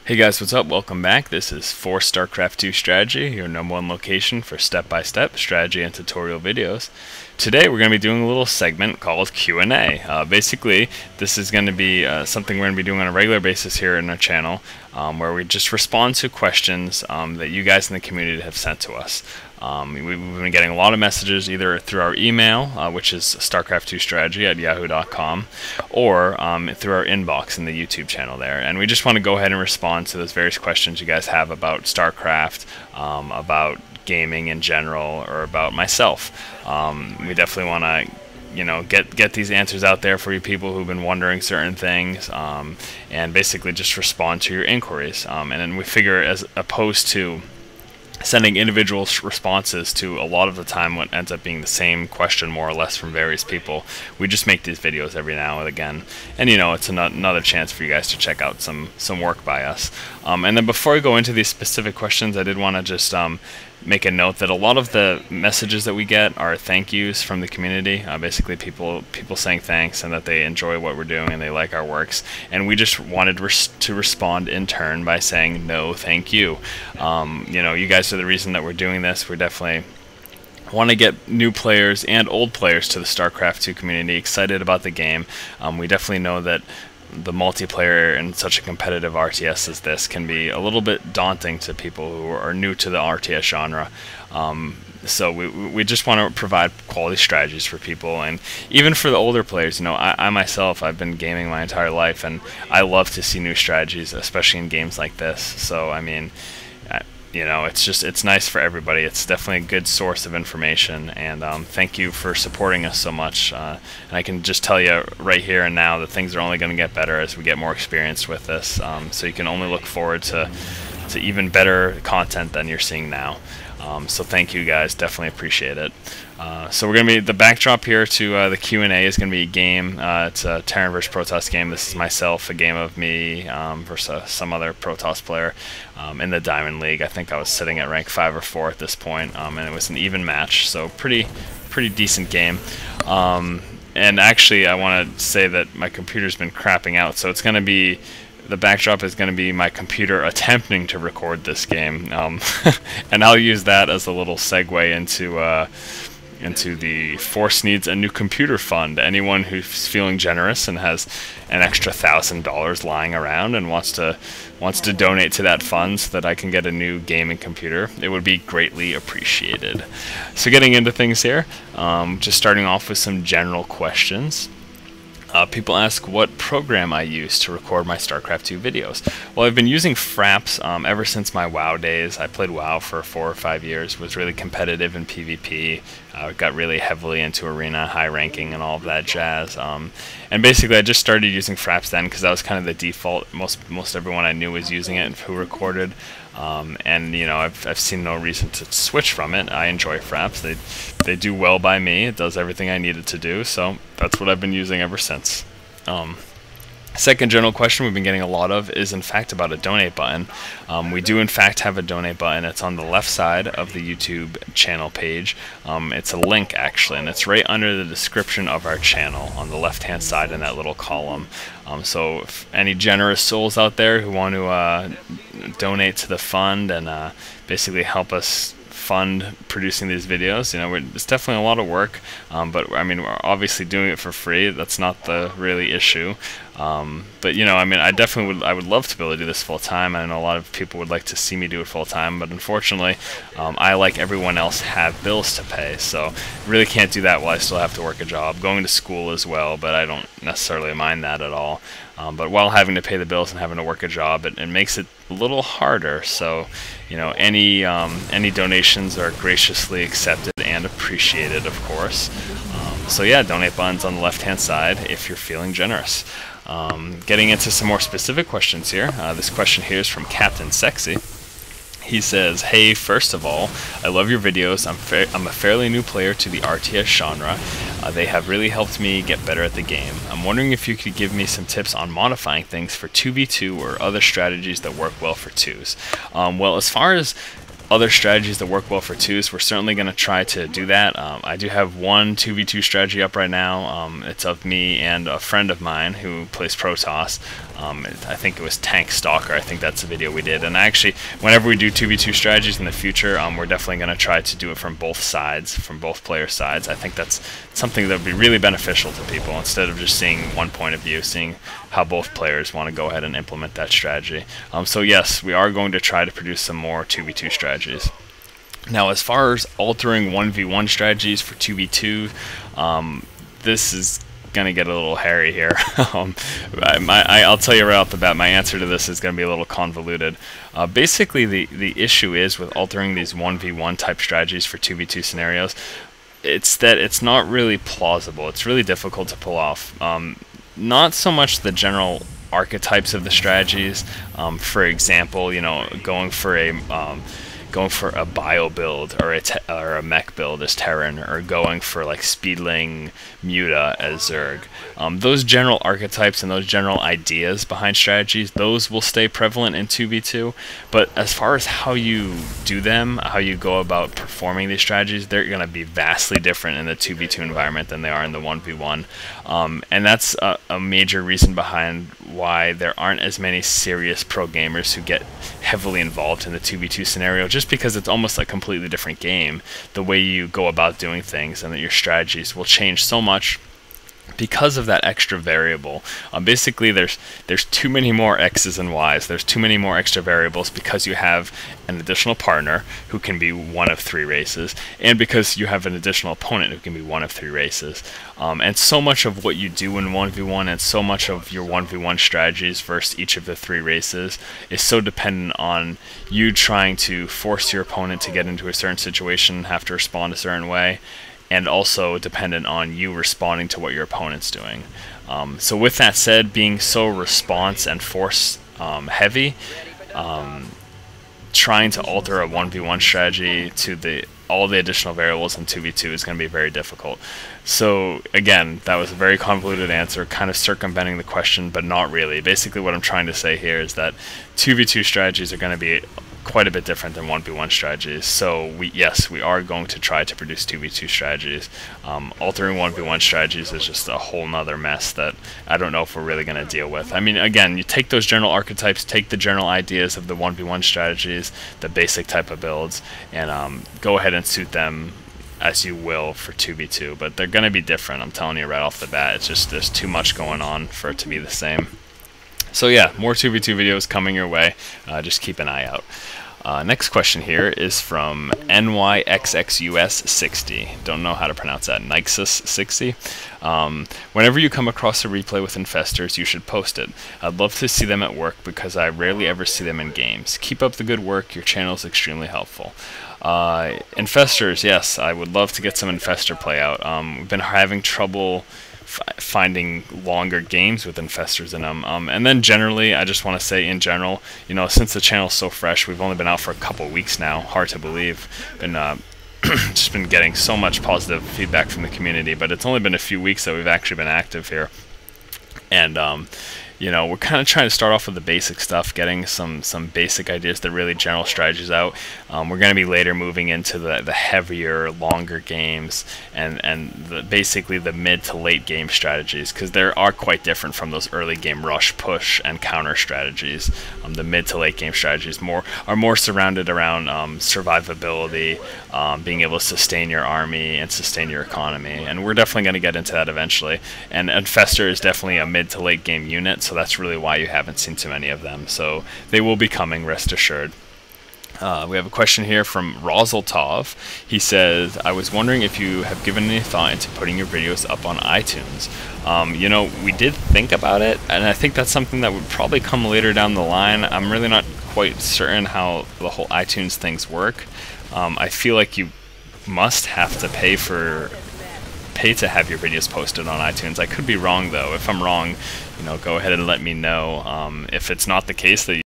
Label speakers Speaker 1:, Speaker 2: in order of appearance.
Speaker 1: Hey guys, what's up? Welcome back. This is for StarCraft 2 Strategy, your #1 location for step-by-step strategy and tutorial videos. Today we're going to be doing a little segment called Q&A. Basically, this is going to be something we're going to be doing on a regular basis here in our channel, where we just respond to questions that you guys in the community have sent to us. We've been getting a lot of messages either through our email, which is starcraft2strategy@yahoo.com, or through our inbox in the YouTube channel there. And we just want to go ahead and respond to those various questions you guys have about StarCraft, about gaming in general, or about myself. We definitely want to get these answers out there for you people who've been wondering certain things, and basically just respond to your inquiries. And then we figure, as opposed to sending individual responses to a lot of the time what ends up being the same question more or less from various people, we just make these videos every now and again, and it's another chance for you guys to check out some work by us. And then before we go into these specific questions, I did want to just make a note that a lot of the messages that we get are thank yous from the community, basically people saying thanks and that they enjoy what we're doing and they like our works, and we just wanted to respond in turn by saying no thank you. You guys are the reason that we're doing this. We're definitely want to get new players and old players to the StarCraft 2 community excited about the game. We definitely know that the multiplayer in such a competitive RTS as this can be a little bit daunting to people who are new to the RTS genre. So we just want to provide quality strategies for people, and even for the older players. I myself, I've been gaming my entire life, and I love to see new strategies, especially in games like this. So I mean, it's nice for everybody. It's definitely a good source of information, and thank you for supporting us so much. And I can just tell you right here and now that things are only going to get better as we get more experienced with this. So you can only look forward to even better content than you're seeing now. So thank you guys, definitely appreciate it. So we're going to be, the backdrop here to the Q&A is going to be a game. It's a Terran vs Protoss game. This is myself, a game of me versus some other Protoss player in the Diamond League. I think I was sitting at rank 5 or 4 at this point, and it was an even match, so pretty decent game. And actually, I want to say that my computer's been crapping out, so it's going to be, the backdrop is going to be my computer attempting to record this game, and I'll use that as a little segue into the Force Needs a New Computer Fund. Anyone who's feeling generous and has an extra $1,000 lying around and wants to donate to that fund so that I can get a new gaming computer, it would be greatly appreciated. So getting into things here, just starting off with some general questions. People ask what program I use to record my StarCraft 2 videos. Well, I've been using Fraps ever since my WoW days. I played WoW for 4 or 5 years, was really competitive in PvP, got really heavily into arena, high ranking, and all of that jazz. And basically, I just started using Fraps then because that was kind of the default. Most everyone I knew was using it and who recorded. And I've seen no reason to switch from it. I enjoy Fraps. They do well by me. It does everything I need it to do, so that's what I've been using ever since. Second general question we've been getting a lot of is in fact about a donate button. We do in fact have a donate button. It's on the left side of the YouTube channel page. It's a link actually, and it's right under the description of our channel on the left hand side in that little column. So if any generous souls out there who want to donate to the fund and basically help us fund producing these videos, it's definitely a lot of work, but I mean, we're obviously doing it for free. That's not the really issue. But I mean, I would love to be able to do this full time. I know a lot of people would like to see me do it full time, but unfortunately, I, like everyone else, have bills to pay, so really can't do that while I still have to work a job. Going to school as well, but I don't necessarily mind that at all. But while having to pay the bills and having to work a job, it makes it a little harder. So, any donations are graciously accepted and appreciated, of course. So yeah, donate buttons on the left-hand side if you're feeling generous. Getting into some more specific questions here. This question here is from Captain Sexy. He says, "Hey, first of all, I love your videos. I'm a fairly new player to the RTS genre. They have really helped me get better at the game. I'm wondering if you could give me some tips on modifying things for 2v2 or other strategies that work well for 2s. Well, as far as other strategies that work well for 2s, we're certainly going to try to do that. I do have one 2v2 strategy up right now. It's of me and a friend of mine who plays Protoss. I think it was Tank Stalker. I think that's the video we did. And actually, whenever we do 2v2 strategies in the future, we're definitely going to try to do it from both sides, from both player sides. I think that's something that would be really beneficial to people, instead of just seeing one point of view, seeing how both players want to go ahead and implement that strategy. So yes, we are going to try to produce some more 2v2 strategies. Now, as far as altering 1v1 strategies for 2v2, this is gonna get a little hairy here. I'll tell you right off the bat, my answer to this is gonna be a little convoluted. Basically, the issue is with altering these 1v1 type strategies for 2v2 scenarios, it's that it's not really plausible. It's really difficult to pull off. Not so much the general archetypes of the strategies. For example, you know, going for a bio build or a mech build as Terran, or going for like Speedling Muta as Zerg. Those general archetypes and those general ideas behind strategies, those will stay prevalent in 2v2, but as far as how you do them, how you go about performing these strategies, they're going to be vastly different in the 2v2 environment than they are in the 1v1. And that's a major reason behind why there aren't as many serious pro gamers who get heavily involved in the 2v2 scenario, just because it's almost a completely different game, the way you go about doing things, and that your strategies will change so much because of that extra variable. Basically, there's too many more X's and Y's. There's too many more extra variables because you have an additional partner who can be one of 3 races, and because you have an additional opponent who can be one of 3 races. And so much of what you do in 1v1 and so much of your 1v1 strategies versus each of the 3 races is so dependent on you trying to force your opponent to get into a certain situation, have to respond a certain way, and also dependent on you responding to what your opponent's doing. So with that said, being so response and force heavy, trying to alter a 1v1 strategy to all the additional variables in 2v2 is going to be very difficult. So again, that was a very convoluted answer, kind of circumventing the question, but not really. Basically what I'm trying to say here is that 2v2 strategies are going to be quite a bit different than 1v1 strategies. So yes, we are going to try to produce 2v2 strategies. Altering 1v1 strategies is just a whole nother mess that I don't know if we're really going to deal with. I mean, again, you take those general archetypes, take the general ideas of the 1v1 strategies, the basic type of builds, and go ahead and suit them as you will for 2v2, but they're going to be different. I'm telling you right off the bat. It's just there's too much going on for it to be the same. So yeah, more 2v2 videos coming your way. Just keep an eye out. Next question here is from NYXXUS60. Don't know how to pronounce that. Nixus60. Whenever you come across a replay with infestors, you should post it. I'd love to see them at work because I rarely ever see them in games. Keep up the good work. Your channel is extremely helpful. Infestors, yes, I would love to get some infestor play out. We've been having trouble finding longer games with infestors in them, and then generally, I just want to say in general, you know, since the channel's so fresh, we've only been out for a couple weeks now. Hard to believe. Been just been getting so much positive feedback from the community, but it's only been a few weeks that we've actually been active here, and you know, we're kind of trying to start off with the basic stuff, getting some basic ideas, the really general strategies out. We're going to be later moving into the heavier, longer games, and basically the mid to late game strategies, because they are quite different from those early game rush, push, and counter strategies. The mid to late game strategies are more surrounded around survivability, being able to sustain your army and sustain your economy, and we're definitely going to get into that eventually. And Infestor is definitely a mid to late game unit, so that's really why you haven't seen too many of them. So they will be coming, rest assured. We have a question here from Rozeltov. He says, I was wondering if you have given any thought into putting your videos up on iTunes. You know, we did think about it, and I think that's something that would probably come later down the line. I'm really not quite certain how the whole iTunes things work. I feel like you must have to pay to have your videos posted on iTunes. I could be wrong though. If I'm wrong, you know, go ahead and let me know. If it's not the case that